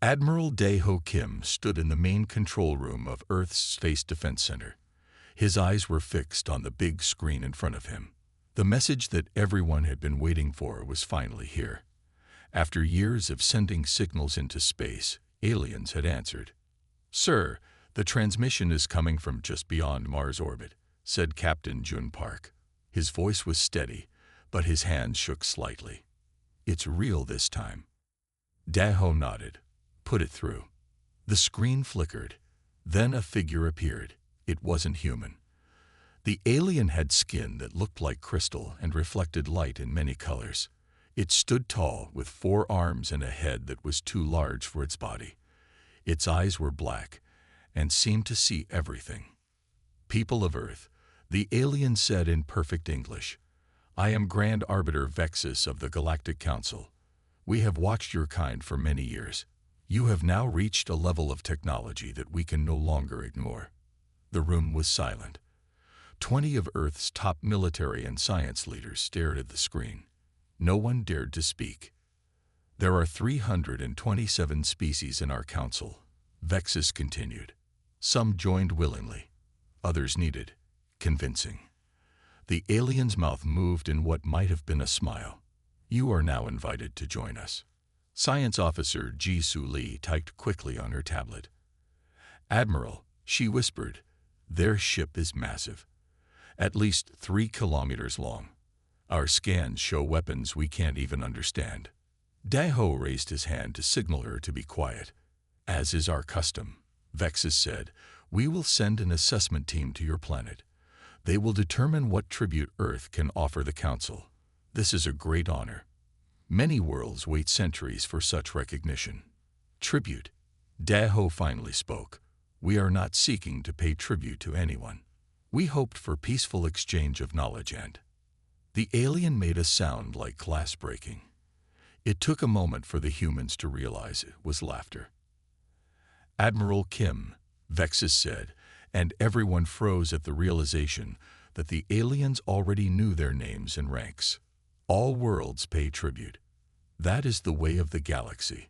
Admiral Dae-ho Kim stood in the main control room of Earth's Space Defense Center. His eyes were fixed on the big screen in front of him. The message that everyone had been waiting for was finally here. After years of sending signals into space, aliens had answered. "Sir, the transmission is coming from just beyond Mars orbit," said Captain Jun Park. His voice was steady, but his hands shook slightly. "It's real this time." Dae-ho nodded. "Put it through." The screen flickered. Then a figure appeared. It wasn't human. The alien had skin that looked like crystal and reflected light in many colors. It stood tall, with 4 arms and a head that was too large for its body. Its eyes were black and seemed to see everything. "People of Earth," the alien said in perfect English, "I am Grand Arbiter Vexus of the Galactic Council. We have watched your kind for many years. You have now reached a level of technology that we can no longer ignore." The room was silent. 20 of Earth's top military and science leaders stared at the screen. No one dared to speak. "There are 327 species in our council," Vexus continued. "Some joined willingly. Others needed convincing." The alien's mouth moved in what might have been a smile. "You are now invited to join us." Science Officer Ji-Soo Lee typed quickly on her tablet. "Admiral," she whispered, "their ship is massive. At least 3 kilometers long. Our scans show weapons we can't even understand." Dae-ho raised his hand to signal her to be quiet. "As is our custom," Vexus said, "we will send an assessment team to your planet. They will determine what tribute Earth can offer the Council. This is a great honor. Many worlds wait centuries for such recognition." "Tribute," Dae-ho finally spoke. "We are not seeking to pay tribute to anyone. We hoped for peaceful exchange of knowledge and—" The alien made a sound like glass breaking. It took a moment for the humans to realize it was laughter. "Admiral Kim," Vexus said, and everyone froze at the realization that the aliens already knew their names and ranks. "All worlds pay tribute. That is the way of the galaxy.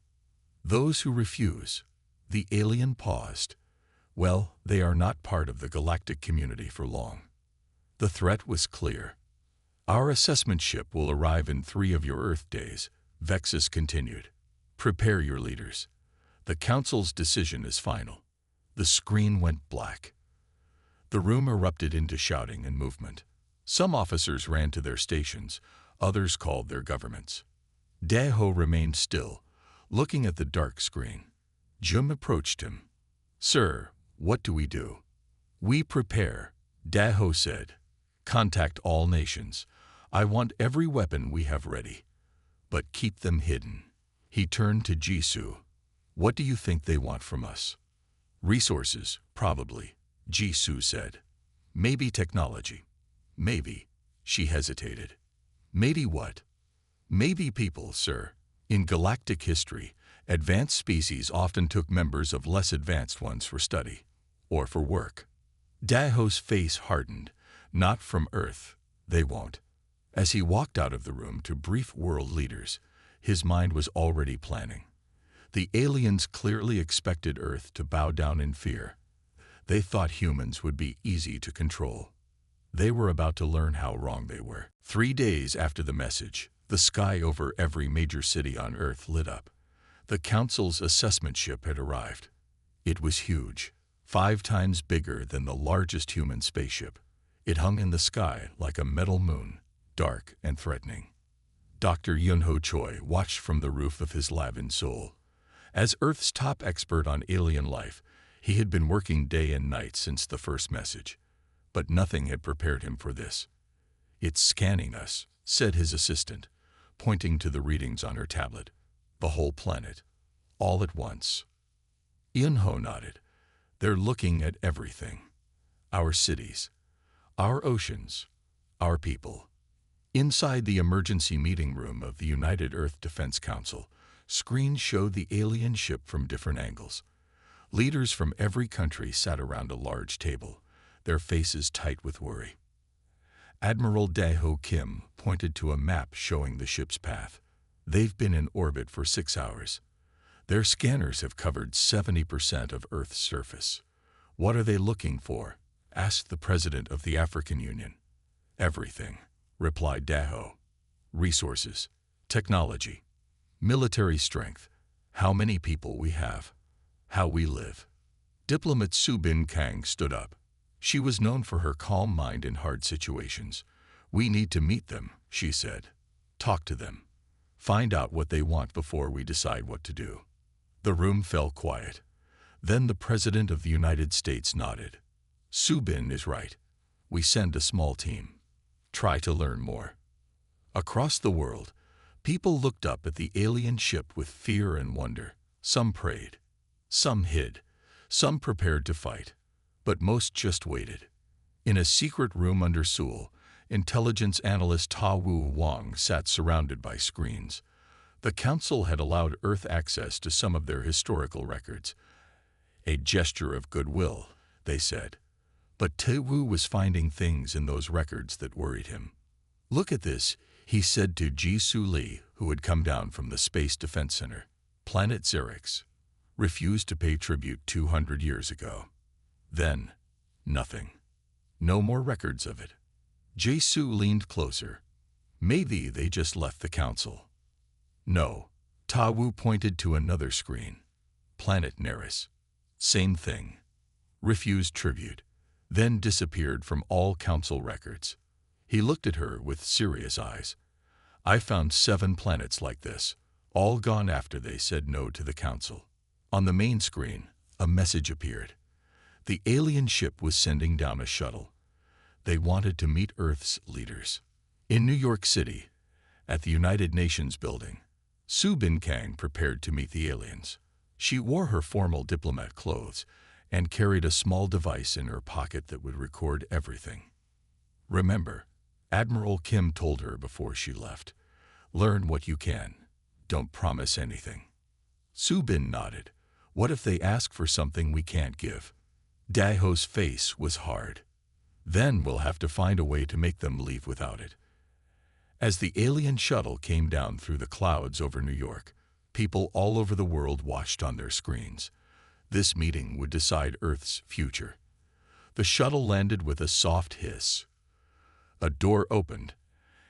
Those who refuse—" The alien paused. "Well, they are not part of the galactic community for long." The threat was clear. "Our assessment ship will arrive in 3 of your Earth days," Vexus continued. "Prepare your leaders. The Council's decision is final." The screen went black. The room erupted into shouting and movement. Some officers ran to their stations, others called their governments. Dae-ho remained still, looking at the dark screen. Jum approached him. "Sir, what do we do?" "We prepare," Dae-ho said. "Contact all nations. I want every weapon we have ready. But keep them hidden." He turned to Ji-Soo. "What do you think they want from us?" "Resources, probably," Ji-Soo said. "Maybe technology. Maybe." She hesitated. "Maybe what?" "Maybe people, sir. In galactic history, advanced species often took members of less advanced ones for study, or for work." Dae-ho's face hardened. "Not from Earth. They won't." As he walked out of the room to brief world leaders, his mind was already planning. The aliens clearly expected Earth to bow down in fear. They thought humans would be easy to control. They were about to learn how wrong they were. 3 days after the message, the sky over every major city on Earth lit up. The Council's assessment ship had arrived. It was huge, 5 times bigger than the largest human spaceship. It hung in the sky like a metal moon, dark and threatening. Dr. Yunho Choi watched from the roof of his lab in Seoul. As Earth's top expert on alien life, he had been working day and night since the first message. But nothing had prepared him for this. "It's scanning us," said his assistant, pointing to the readings on her tablet. "The whole planet. All at once." Yunho nodded. "They're looking at everything. Our cities, our oceans, our people." Inside the emergency meeting room of the United Earth Defense Council, screens showed the alien ship from different angles. Leaders from every country sat around a large table, their faces tight with worry. Admiral Dae-ho Kim pointed to a map showing the ship's path. "They've been in orbit for 6 hours. Their scanners have covered 70% of Earth's surface. What are they looking for? Asked the president of the African Union. Everything, replied Daho. Resources, technology, military strength, how many people we have, how we live. Diplomat Su Bin Kang stood up. She was known for her calm mind in hard situations. We need to meet them, she said. Talk to them. Find out what they want before we decide what to do. The room fell quiet. Then the President of the United States nodded. Su Bin is right. We send a small team. Try to learn more. Across the world, people looked up at the alien ship with fear and wonder. Some prayed. Some hid. Some prepared to fight. But most just waited. In a secret room under Seoul, intelligence analyst Ta Wu Wang sat surrounded by screens. The council had allowed Earth access to some of their historical records. A gesture of goodwill, they said. But Ta Wu was finding things in those records that worried him. Look at this, he said to Ji Su Lee, who had come down from the Space Defense Center. Planet Xerix refused to pay tribute 200 years ago. Then, nothing. No more records of it. Ji Su leaned closer. Maybe they just left the council. No. Ta Wu pointed to another screen. Planet Neris. Same thing. Refused tribute. Then disappeared from all council records. He looked at her with serious eyes. I found 7 planets like this, all gone after they said no to the council. On the main screen, a message appeared. The alien ship was sending down a shuttle. They wanted to meet Earth's leaders. In New York City, at the United Nations building, Su Bin Kang prepared to meet the aliens. She wore her formal diplomat clothes and carried a small device in her pocket that would record everything. Remember, Admiral Kim told her before she left, learn what you can. Don't promise anything. Su Bin nodded. What if they ask for something we can't give? Daho's face was hard. Then we'll have to find a way to make them leave without it. As the alien shuttle came down through the clouds over New York, people all over the world watched on their screens. This meeting would decide Earth's future. The shuttle landed with a soft hiss. A door opened,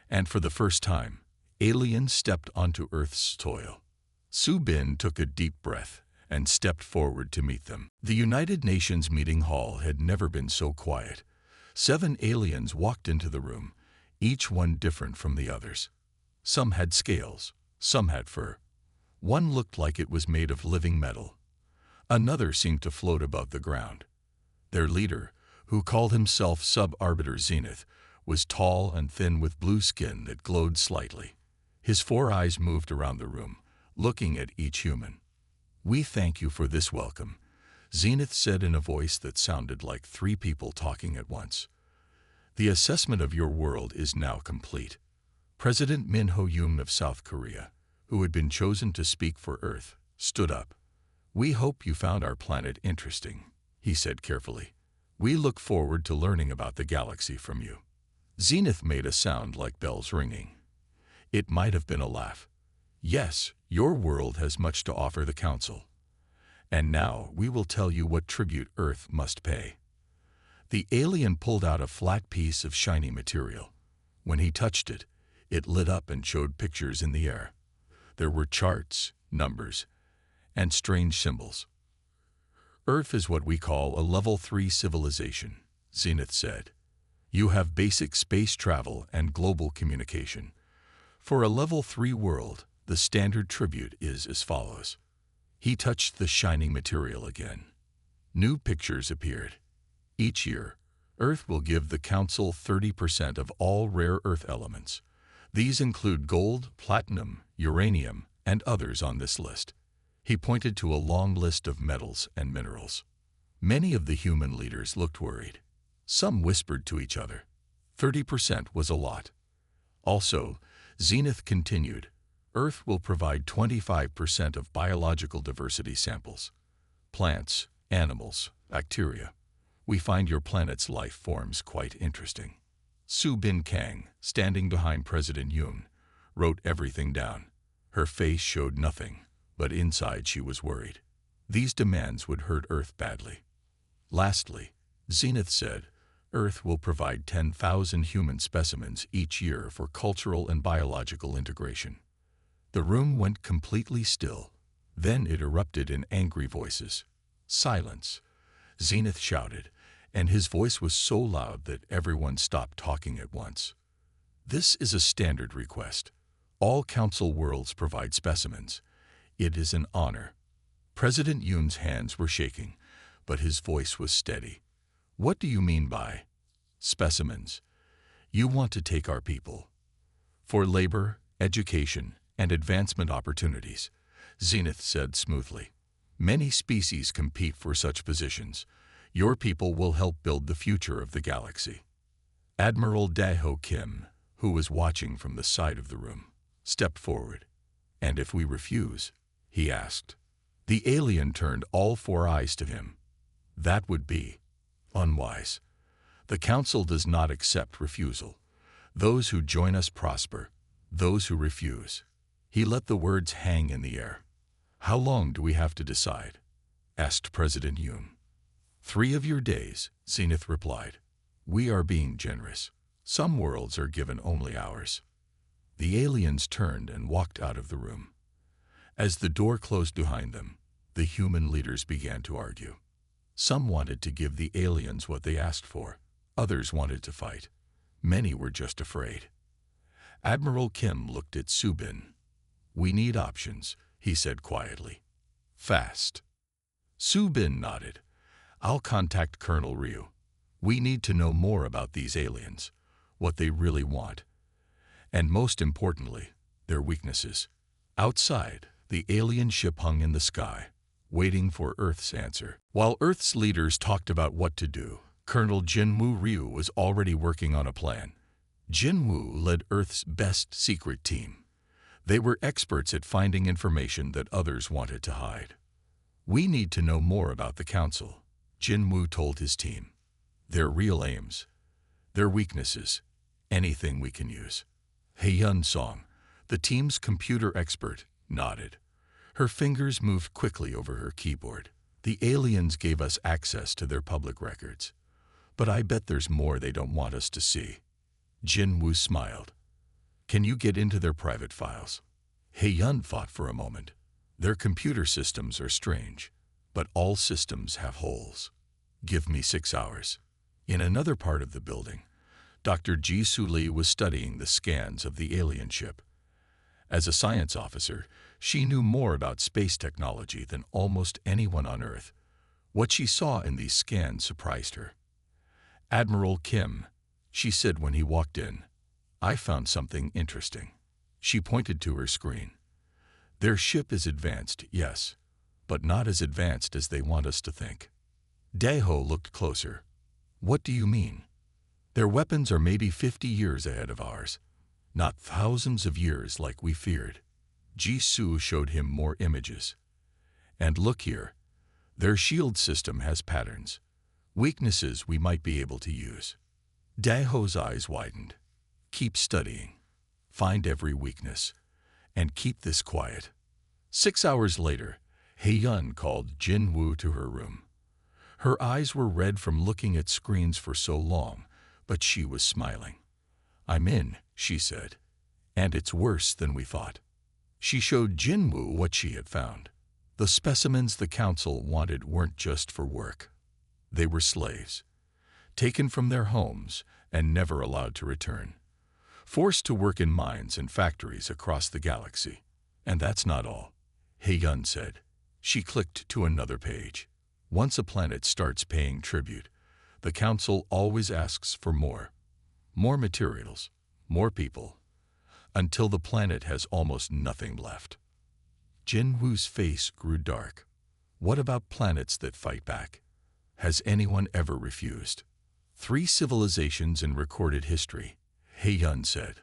and for the first time, aliens stepped onto Earth's soil. Su Bin took a deep breath and stepped forward to meet them. The United Nations meeting hall had never been so quiet. 7 aliens walked into the room, each one different from the others. Some had scales, some had fur. One looked like it was made of living metal. Another seemed to float above the ground. Their leader, who called himself Sub-Arbiter Zenith, was tall and thin with blue skin that glowed slightly. His 4 eyes moved around the room, looking at each human. We thank you for this welcome, Zenith said in a voice that sounded like 3 people talking at once. The assessment of your world is now complete. President Min Ho-yoon of South Korea, who had been chosen to speak for Earth, stood up. We hope you found our planet interesting, he said carefully. We look forward to learning about the galaxy from you. Zenith made a sound like bells ringing. It might have been a laugh. Yes, your world has much to offer the Council. And now we will tell you what tribute Earth must pay. The alien pulled out a flat piece of shiny material. When he touched it, it lit up and showed pictures in the air. There were charts, numbers, and strange symbols. Earth is what we call a level 3 civilization, Zenith said. You have basic space travel and global communication. For a level 3 world, the standard tribute is as follows. He touched the shining material again. New pictures appeared. Each year, Earth will give the Council 30% of all rare Earth elements. These include gold, platinum, uranium, and others on this list. He pointed to a long list of metals and minerals. Many of the human leaders looked worried. Some whispered to each other. 30% was a lot. Also, Zenith continued, Earth will provide 25% of biological diversity samples. Plants, animals, bacteria. We find your planet's life forms quite interesting. Su Bin Kang, standing behind President Yoon, wrote everything down. Her face showed nothing, but inside she was worried. These demands would hurt Earth badly. Lastly, Zenith said, Earth will provide 10,000 human specimens each year for cultural and biological integration. The room went completely still. Then it erupted in angry voices. Silence, Zenith shouted, and his voice was so loud that everyone stopped talking at once. This is a standard request. All council worlds provide specimens. It is an honor. President Yoon's hands were shaking, but his voice was steady. What do you mean by specimens? You want to take our people for labor, education, and advancement opportunities, Zenith said smoothly. Many species compete for such positions. Your people will help build the future of the galaxy. Admiral Dae-ho Kim, who was watching from the side of the room, stepped forward. And if we refuse? He asked. The alien turned all four eyes to him. That would be unwise. The Council does not accept refusal. Those who join us prosper, those who refuse. He let the words hang in the air. How long do we have to decide? Asked President Yoon. 3 of your days, Zenith replied. We are being generous. Some worlds are given only hours. The aliens turned and walked out of the room. As the door closed behind them, the human leaders began to argue. Some wanted to give the aliens what they asked for. Others wanted to fight. Many were just afraid. Admiral Kim looked at Subin. We need options, he said quietly. Fast. Subin nodded. I'll contact Colonel Ryu. We need to know more about these aliens, what they really want, and most importantly, their weaknesses. Outside, the alien ship hung in the sky, waiting for Earth's answer. While Earth's leaders talked about what to do, Colonel Jinwoo Ryu was already working on a plan. Jinwoo led Earth's best secret team. They were experts at finding information that others wanted to hide. We need to know more about the Council, Jinwoo told his team. Their real aims, their weaknesses, anything we can use. Hae-yun Song, the team's computer expert, nodded. Her fingers moved quickly over her keyboard. The aliens gave us access to their public records. But I bet there's more they don't want us to see. Jinwoo smiled. Can you get into their private files? Hae-yun thought for a moment. Their computer systems are strange, but all systems have holes. Give me 6 hours. In another part of the building, Dr. Ji-Soo Lee was studying the scans of the alien ship. As a science officer, she knew more about space technology than almost anyone on Earth. What she saw in these scans surprised her. Admiral Kim, she said when he walked in, I found something interesting. She pointed to her screen. Their ship is advanced, yes, but not as advanced as they want us to think. Dae-ho looked closer. What do you mean? Their weapons are maybe 50 years ahead of ours, not thousands of years like we feared. Ji-Soo showed him more images. And look here, their shield system has patterns, weaknesses we might be able to use. Dae-ho's eyes widened. Keep studying, find every weakness, and keep this quiet. 6 hours later, Hae-yun called Jinwoo to her room. Her eyes were red from looking at screens for so long, but she was smiling. I'm in, she said, and it's worse than we thought. She showed Jinwoo what she had found. The specimens the Council wanted weren't just for work. They were slaves, taken from their homes and never allowed to return, forced to work in mines and factories across the galaxy. And that's not all, Hae-yun said. She clicked to another page. Once a planet starts paying tribute, the Council always asks for more. More materials, more people, until the planet has almost nothing left. Jinwoo's face grew dark. What about planets that fight back? Has anyone ever refused? 3 civilizations in recorded history, Hae-yun said.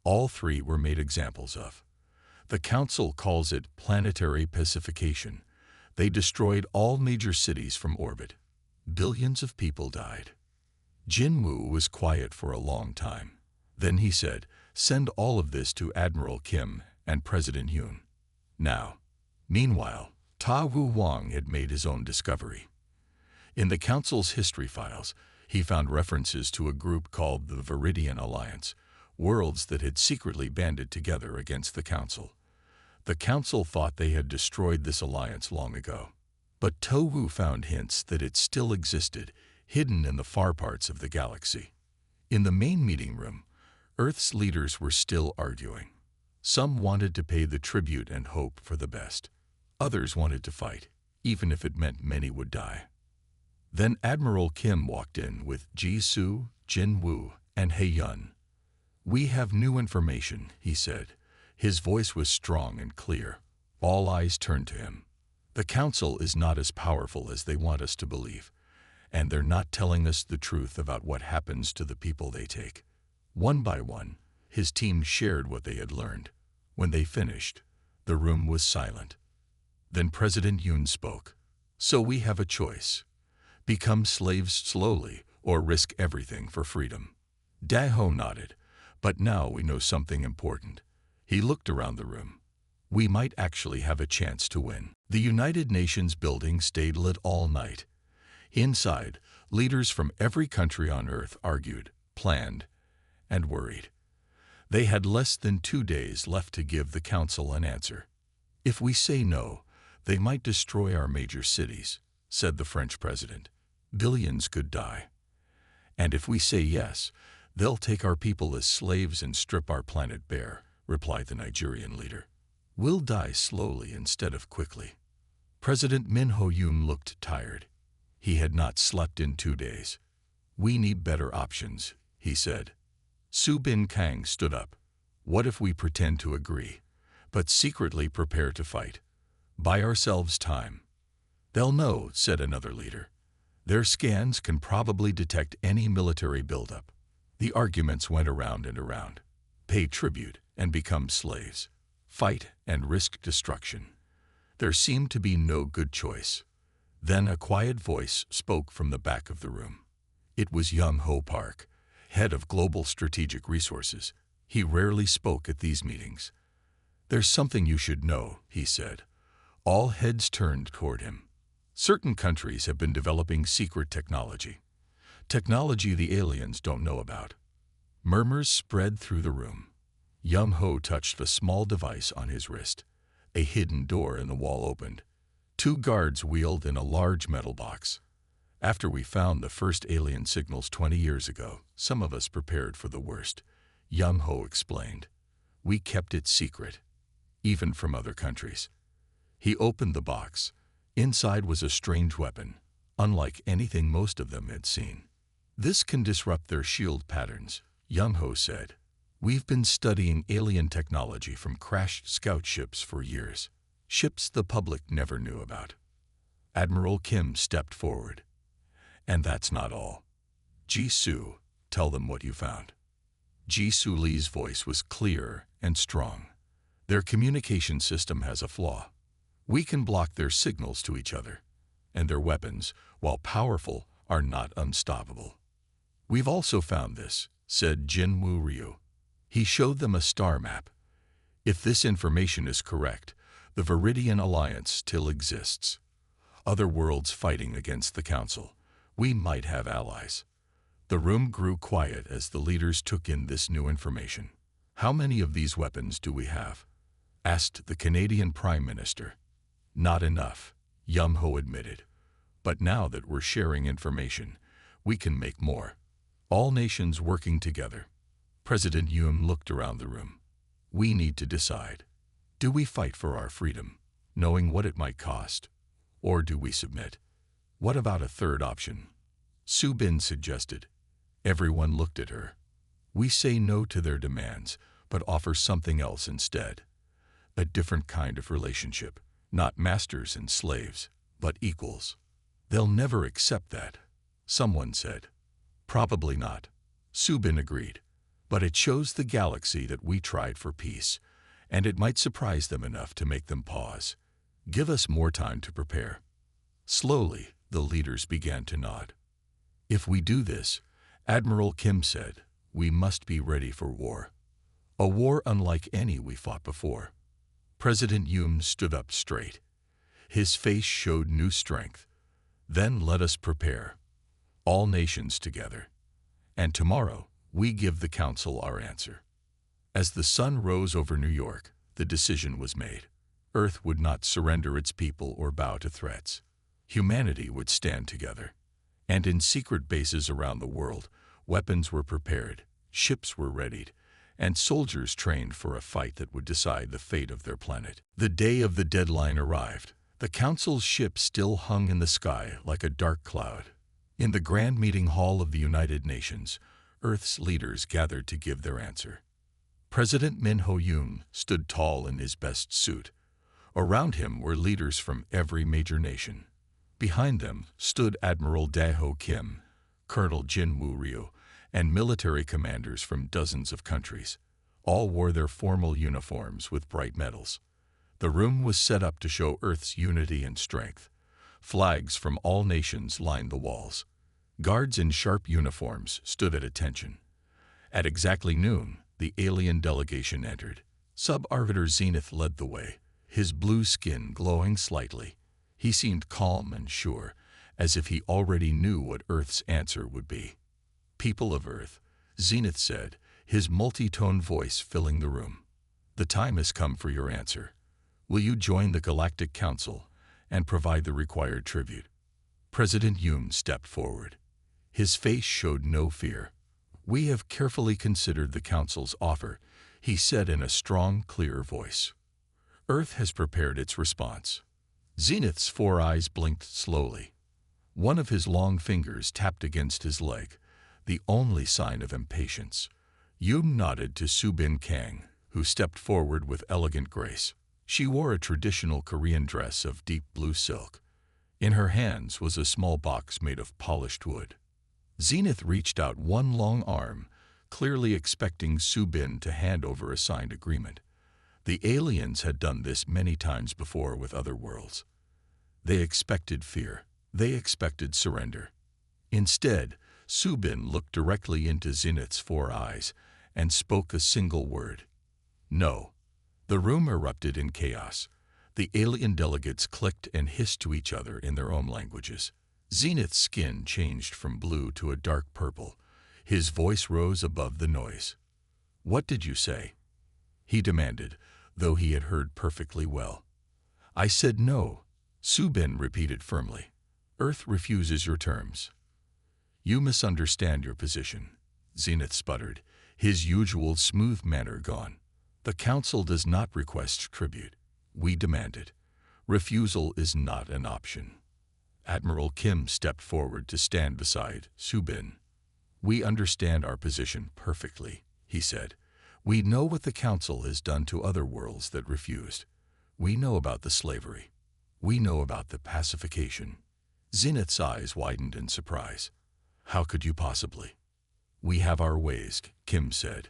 All 3 were made examples of. The Council calls it planetary pacification. They destroyed all major cities from orbit. Billions of people died. Jinwoo was quiet for a long time. Then he said, send all of this to Admiral Kim and President Yoon. Now, Meanwhile, Ta Wu Wang had made his own discovery. In the Council's history files, he found references to a group called the Viridian Alliance, worlds that had secretly banded together against the Council. The Council thought they had destroyed this alliance long ago. But To Wu found hints that it still existed, hidden in the far parts of the galaxy. In the main meeting room, Earth's leaders were still arguing. Some wanted to pay the tribute and hope for the best. Others wanted to fight, even if it meant many would die. Then Admiral Kim walked in with Ji Su, Jin Wu, and He Yun. "We have new information," he said. His voice was strong and clear. All eyes turned to him. "The Council is not as powerful as they want us to believe, and they're not telling us the truth about what happens to the people they take." One by one, his team shared what they had learned. When they finished, the room was silent. Then President Yoon spoke. "So we have a choice. Become slaves slowly or risk everything for freedom." Daho nodded. "But now we know something important." He looked around the room. "We might actually have a chance to win." The United Nations building stayed lit all night. Inside, leaders from every country on Earth argued, planned, and worried. They had less than 2 days left to give the Council an answer. "If we say no, they might destroy our major cities," said the French president. "Billions could die. And if we say yes, they'll take our people as slaves and strip our planet bare," replied the Nigerian leader. "We'll die slowly instead of quickly." President Min Ho-yoon looked tired. He had not slept in 2 days. "We need better options," he said. Su Bin Kang stood up. "What if we pretend to agree, but secretly prepare to fight? Buy ourselves time." "They'll know," said another leader. "Their scans can probably detect any military buildup." The arguments went around and around. Pay tribute and become slaves. Fight and risk destruction. There seemed to be no good choice. Then a quiet voice spoke from the back of the room. It was Young Ho Park, head of Global Strategic Resources. He rarely spoke at these meetings. "There's something you should know," he said. All heads turned toward him. "Certain countries have been developing secret technology. Technology the aliens don't know about." Murmurs spread through the room. Young Ho touched a small device on his wrist. A hidden door in the wall opened. 2 guards wheeled in a large metal box. "After we found the first alien signals 20 years ago, some of us prepared for the worst," Young Ho explained. "We kept it secret, even from other countries." He opened the box. Inside was a strange weapon, unlike anything most of them had seen. "This can disrupt their shield patterns," Young Ho said. "We've been studying alien technology from crashed scout ships for years, ships the public never knew about." Admiral Kim stepped forward. "And that's not all. Ji Su, tell them what you found." Ji Su Lee's voice was clear and strong. "Their communication system has a flaw. We can block their signals to each other, and their weapons, while powerful, are not unstoppable." "We've also found this," said Jin Woo Ryu. He showed them a star map. "If this information is correct, the Viridian Alliance still exists. Other worlds fighting against the Council. We might have allies." The room grew quiet as the leaders took in this new information. "How many of these weapons do we have?" asked the Canadian Prime Minister. "Not enough," Young Ho admitted. "But now that we're sharing information, we can make more. All nations working together." President Yoon looked around the room. "We need to decide. Do we fight for our freedom, knowing what it might cost? Or do we submit? What about a third option?" Su Bin suggested. Everyone looked at her. "We say no to their demands, but offer something else instead. A different kind of relationship. Not masters and slaves, but equals." "They'll never accept that," someone said. "Probably not," Su Bin agreed. "But it shows the galaxy that we tried for peace, and it might surprise them enough to make them pause. Give us more time to prepare." Slowly, the leaders began to nod. "If we do this," Admiral Kim said, "we must be ready for war. A war unlike any we fought before." President Yoon stood up straight. His face showed new strength. Then let us prepare. All nations together. And tomorrow, we give the council our answer. As the sun rose over New York, the decision was made. Earth would not surrender its people or bow to threats. Humanity would stand together. And in secret bases around the world, weapons were prepared, ships were readied, and soldiers trained for a fight that would decide the fate of their planet. The day of the deadline arrived. The council's ship still hung in the sky like a dark cloud. In the grand meeting hall of the United Nations, Earth's leaders gathered to give their answer. President Min Ho-yoon stood tall in his best suit. Around him were leaders from every major nation. Behind them stood Admiral Dae-ho Kim, Colonel Jin Woo-ryu, and military commanders from dozens of countries. All wore their formal uniforms with bright medals. The room was set up to show Earth's unity and strength. Flags from all nations lined the walls. Guards in sharp uniforms stood at attention. At exactly noon, the alien delegation entered. Sub-Arbiter Zenith led the way, his blue skin glowing slightly. He seemed calm and sure, as if he already knew what Earth's answer would be. "People of Earth," Zenith said, his multi-tone voice filling the room. "The time has come for your answer. Will you join the Galactic Council and provide the required tribute?" President Yoon stepped forward. His face showed no fear. "We have carefully considered the Council's offer," he said in a strong, clear voice. "Earth has prepared its response." Zenith's 4 eyes blinked slowly. One of his long fingers tapped against his leg, the only sign of impatience. Yoon nodded to Subin Kang, who stepped forward with elegant grace. She wore a traditional Korean dress of deep blue silk. In her hands was a small box made of polished wood. Zenith reached out one long arm, clearly expecting Subin to hand over a signed agreement. The aliens had done this many times before with other worlds. They expected fear. They expected surrender. Instead, Subin looked directly into Zenith's 4 eyes and spoke a single word. "No." The room erupted in chaos. The alien delegates clicked and hissed to each other in their own languages. Zenith's skin changed from blue to a dark purple. His voice rose above the noise. "What did you say?" he demanded, though he had heard perfectly well. "I said no," Subin repeated firmly. "Earth refuses your terms." "You misunderstand your position," Zenith sputtered, his usual smooth manner gone. "The Council does not request tribute. We demand it. Refusal is not an option." Admiral Kim stepped forward to stand beside Subin. "We understand our position perfectly," he said. "We know what the Council has done to other worlds that refused. We know about the slavery. We know about the pacification." Zenith's eyes widened in surprise. "How could you possibly?" "We have our ways," Kim said.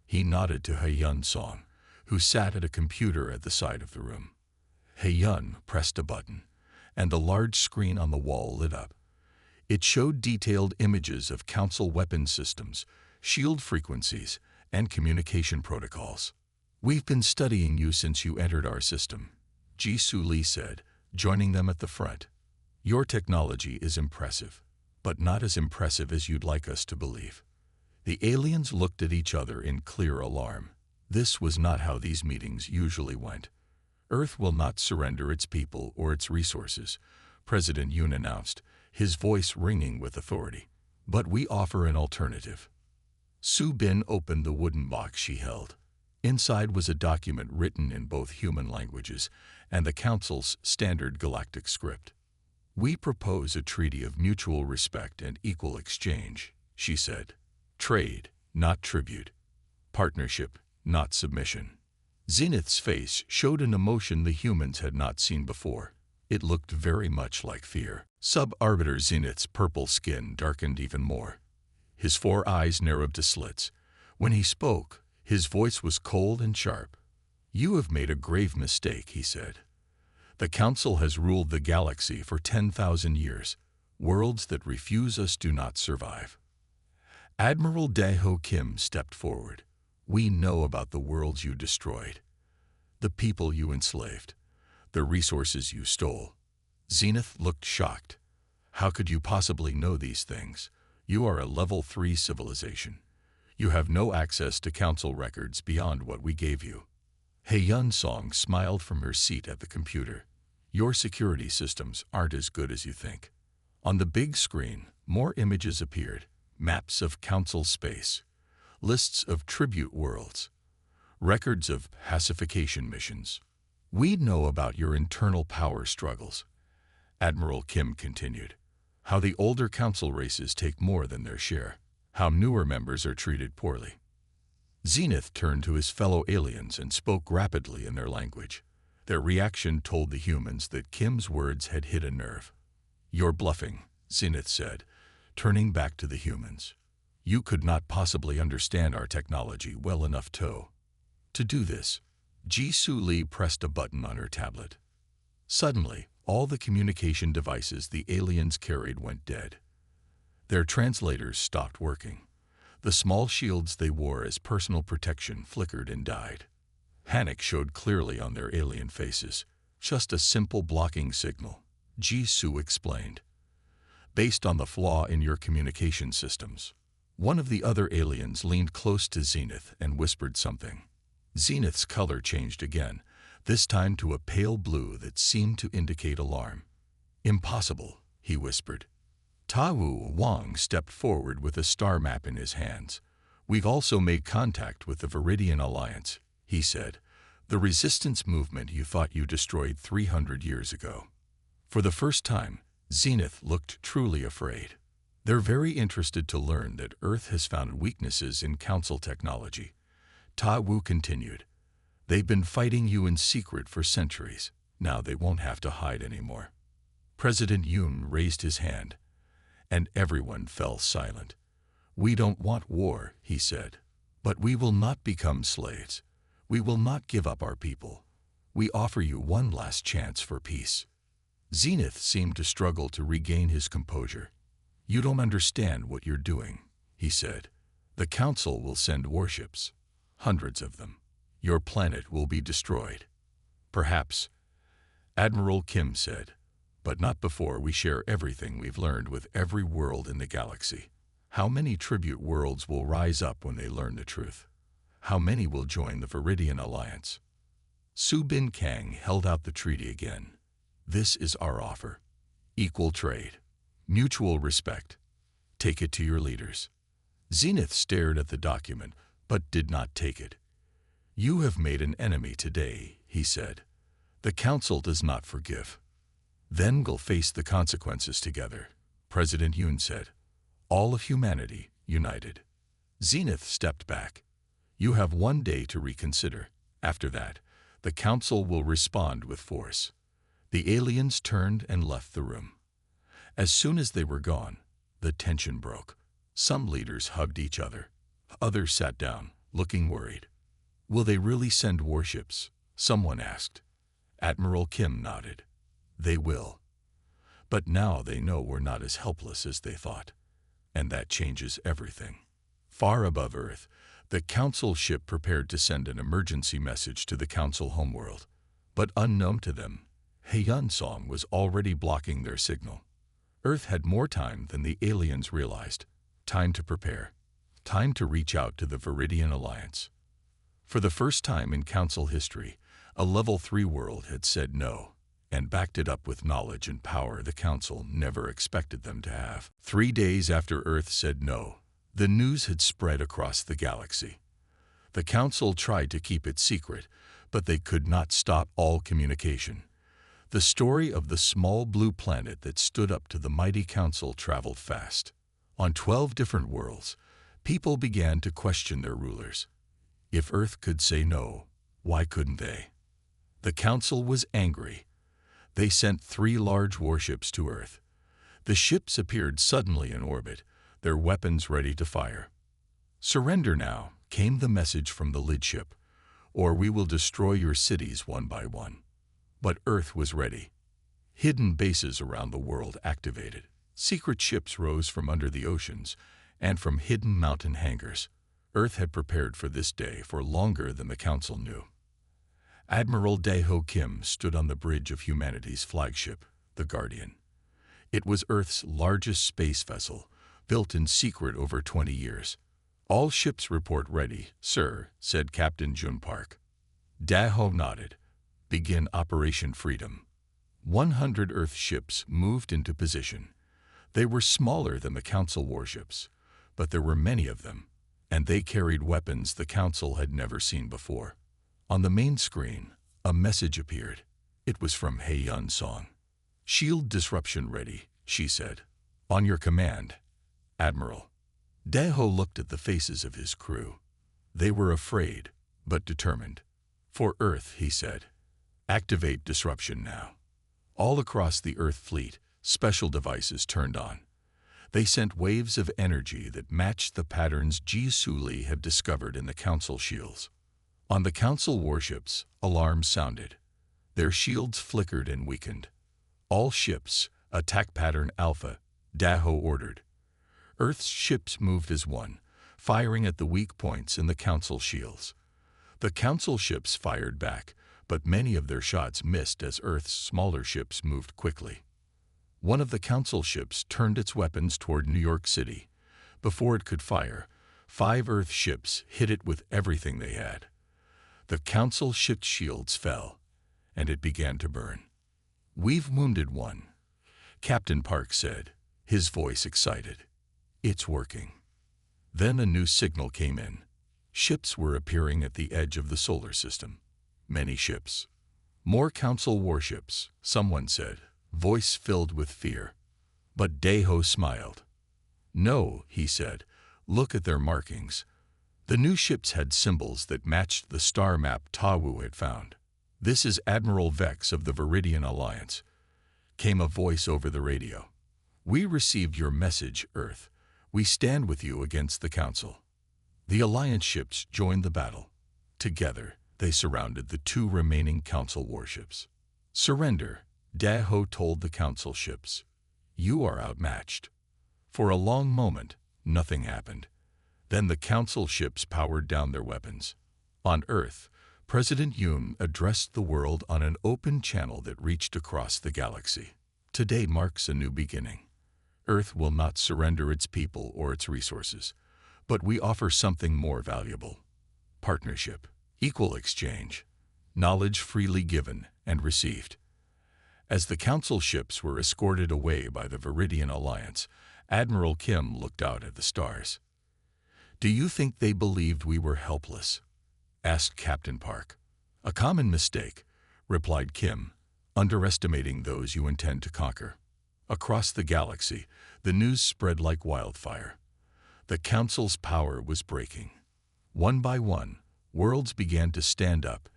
He nodded to Hae-yun Song, who sat at a computer at the side of the room. Hae-yun pressed a button, and the large screen on the wall lit up. It showed detailed images of Council weapon systems, shield frequencies, and communication protocols. "We've been studying you since you entered our system," Ji-Soo Lee said, joining them at the front. "Your technology is impressive, but not as impressive as you'd like us to believe." The aliens looked at each other in clear alarm. This was not how these meetings usually went. "Earth will not surrender its people or its resources," President Yoon announced, his voice ringing with authority. "But we offer an alternative." Subin opened the wooden box she held. Inside was a document written in both human languages and the Council's standard galactic script. "We propose a treaty of mutual respect and equal exchange," she said. "Trade, not tribute. Partnership, not submission." Zenith's face showed an emotion the humans had not seen before. It looked very much like fear. Sub-Arbiter Zenith's purple skin darkened even more. His 4 eyes narrowed to slits. When he spoke, his voice was cold and sharp. "You have made a grave mistake," he said. "The Council has ruled the galaxy for 10,000 years. Worlds that refuse us do not survive." Admiral Dae-ho Kim stepped forward. "We know about the worlds you destroyed. The people you enslaved. The resources you stole. Zenith looked shocked. How could you possibly know these things? You are a level 3 civilization. You have no access to council records beyond what we gave you. He-Yun Song smiled from her seat at the computer. Your security systems aren't as good as you think. On the big screen, more images appeared. Maps of council space. Lists of tribute worlds. Records of pacification missions. We know about your internal power struggles. Admiral Kim continued. How the older council races take more than their share. How newer members are treated poorly. Zenith turned to his fellow aliens and spoke rapidly in their language. Their reaction told the humans that Kim's words had hit a nerve. You're bluffing, Zenith said, turning back to the humans. You could not possibly understand our technology well enough to do this. Ji-Su Lee pressed a button on her tablet. Suddenly, all the communication devices the aliens carried went dead. Their translators stopped working. The small shields they wore as personal protection flickered and died. Panic showed clearly on their alien faces. Just a simple blocking signal, Ji-Su explained. Based on the flaw in your communication systems. One of the other aliens leaned close to Zenith and whispered something. Zenith's color changed again, this time to a pale blue that seemed to indicate alarm. Impossible, he whispered. Ta-Wu Wang stepped forward with a star map in his hands. We've also made contact with the Viridian Alliance, he said. The resistance movement you thought you destroyed 300 years ago. For the first time, Zenith looked truly afraid. They're very interested to learn that Earth has found weaknesses in council technology. Ta-Wu continued. They've been fighting you in secret for centuries. Now they won't have to hide anymore. President Yoon raised his hand, and everyone fell silent. We don't want war, he said, but we will not become slaves. We will not give up our people. We offer you one last chance for peace. Zenith seemed to struggle to regain his composure. You don't understand what you're doing, he said. The council will send warships. Hundreds of them. Your planet will be destroyed. Perhaps, Admiral Kim said, but not before we share everything we've learned with every world in the galaxy. How many tribute worlds will rise up when they learn the truth? How many will join the Viridian Alliance? Su Bin Kang held out the treaty again. This is our offer. Equal trade. Mutual respect. Take it to your leaders. Zenith stared at the document, but did not take it. You have made an enemy today, he said. The council does not forgive. Then we'll face the consequences together, President Yoon said. All of humanity united. Zenith stepped back. You have 1 day to reconsider. After that, the council will respond with force. The aliens turned and left the room. As soon as they were gone, the tension broke. Some leaders hugged each other. Others sat down, looking worried. Will they really send warships? Someone asked. Admiral Kim nodded. They will. But now they know we're not as helpless as they thought. And that changes everything. Far above Earth, the council ship prepared to send an emergency message to the council homeworld. But unknown to them, He-Yun Song was already blocking their signal. Earth had more time than the aliens realized. Time to prepare. Time to reach out to the Viridian Alliance. For the first time in council history, a level 3 world had said no, and backed it up with knowledge and power the council never expected them to have. 3 days after Earth said no, the news had spread across the galaxy. The council tried to keep it secret, but they could not stop all communication. The story of the small blue planet that stood up to the mighty council traveled fast. On 12 different worlds, people began to question their rulers. If Earth could say no, why couldn't they? The council was angry. They sent 3 large warships to Earth. The ships appeared suddenly in orbit, their weapons ready to fire. Surrender now, came the message from the lead ship, or we will destroy your cities one by one. But Earth was ready. Hidden bases around the world activated. Secret ships rose from under the oceans and from hidden mountain hangars. Earth had prepared for this day for longer than the council knew. Admiral Daeho Kim stood on the bridge of humanity's flagship, the Guardian. It was Earth's largest space vessel, built in secret over 20 years. "All ships report ready, sir," said Captain Jun Park. Daeho nodded. "Begin Operation Freedom." 100 Earth ships moved into position. They were smaller than the Council warships, but there were many of them, and they carried weapons the Council had never seen before. On the main screen, a message appeared. It was from Hei-Yun Song. "Shield disruption ready," she said. "On your command, Admiral." Daeho looked at the faces of his crew. They were afraid, but determined. "For Earth," he said. "Activate disruption now." All across the Earth fleet, special devices turned on. They sent waves of energy that matched the patterns Ji-Su Lee had discovered in the Council shields. On the Council warships, alarms sounded. Their shields flickered and weakened. "All ships, attack pattern Alpha," Daeho ordered. Earth's ships moved as one, firing at the weak points in the Council shields. The Council ships fired back, but many of their shots missed as Earth's smaller ships moved quickly. One of the Council ships turned its weapons toward New York City. Before it could fire, 5 Earth ships hit it with everything they had. The Council ship's shields fell, and it began to burn. "We've wounded one," Captain Park said, his voice excited. "It's working." Then a new signal came in. Ships were appearing at the edge of the solar system. Many ships. "More Council warships," someone said, voice filled with fear. But Daeho smiled. "No," he said, "look at their markings." The new ships had symbols that matched the star map Tawu had found. "This is Admiral Vex of the Viridian Alliance," came a voice over the radio. "We received your message, Earth. We stand with you against the Council." The Alliance ships joined the battle. Together, they surrounded the 2 remaining Council warships. "Surrender," Daeho told the Council ships. "You are outmatched." For a long moment, nothing happened. Then the Council ships powered down their weapons. On Earth, President Yoon addressed the world on an open channel that reached across the galaxy. "Today marks a new beginning. Earth will not surrender its people or its resources, but we offer something more valuable. Partnership, equal exchange, knowledge freely given and received." As the Council ships were escorted away by the Viridian Alliance, Admiral Kim looked out at the stars. "Do you think they believed we were helpless?" asked Captain Park. "A common mistake," replied Kim, "underestimating those you intend to conquer." Across the galaxy, the news spread like wildfire. The Council's power was breaking. One by one, worlds began to stand up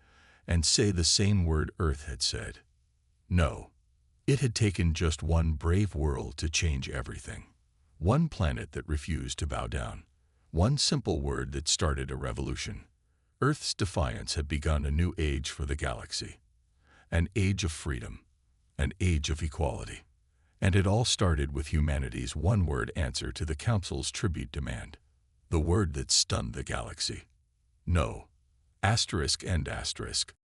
and say the same word Earth had said. No. It had taken just one brave world to change everything. One planet that refused to bow down. One simple word that started a revolution. Earth's defiance had begun a new age for the galaxy. An age of freedom. An age of equality. And it all started with humanity's one-word answer to the Council's tribute demand. The word that stunned the galaxy. No. Asterisk and asterisk.